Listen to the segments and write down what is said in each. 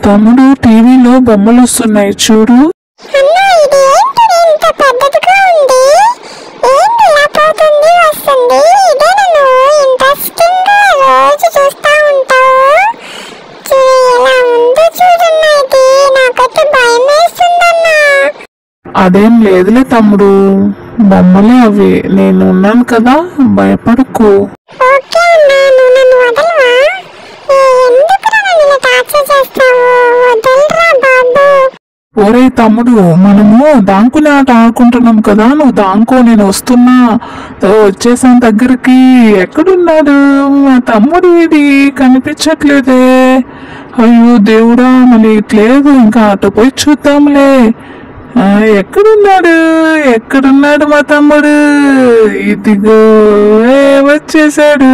తమ్ముడు టీవీలో బొమ్మలు వస్తున్నాయి చూడు. అదేం లేదులే తమ్ముడు, బొమ్మలే అవి, నేను ఉన్నాను కదా, భయపడకు. ఒరే తమ్ముడు, మనము దాంకునే ఆట ఆడుకుంటున్నాం కదా, నువ్వు దాంకో, నేను వస్తున్నా, వచ్చేసాను దగ్గరికి. ఎక్కడున్నాడు మా తమ్ముడు? ఇది కనిపించట్లేదే. అయ్యో దేవుడా, మళ్ళీ ఇట్లేదు, ఇంకా అటు పోయి చూద్దాంలే. ఎక్కడున్నాడు మా తమ్ముడు? ఇదిగో వచ్చేసాడు.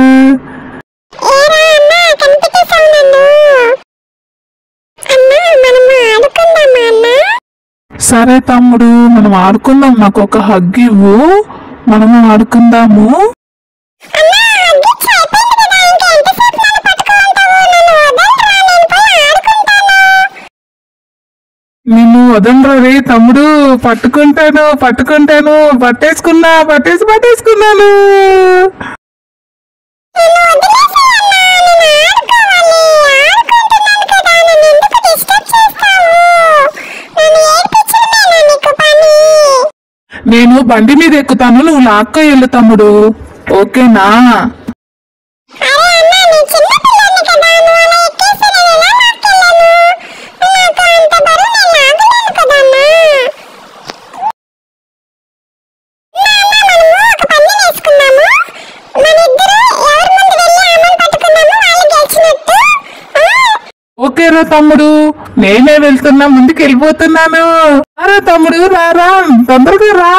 సరే తమ్ముడు, మనం ఆడుకుందాం, నాకు ఒక హగ్ ఇవ్వు, మనము ఆడుకుందాము. నిన్ను వదలరా రే తమ్ముడు, పట్టుకుంటాను, పట్టేసుకున్నాను. నేను బండి మీద ఎక్కుతాను, నువ్వు లాక్కో వెళ్ళు తమ్ముడు, ఓకేనా? ఓకేరా తమ్ముడు, నేనే వెళ్తున్నా, ముందుకు వెళ్ళిపోతున్నాను. అరే తమ్ముడు, రారా, తొందరగా రా.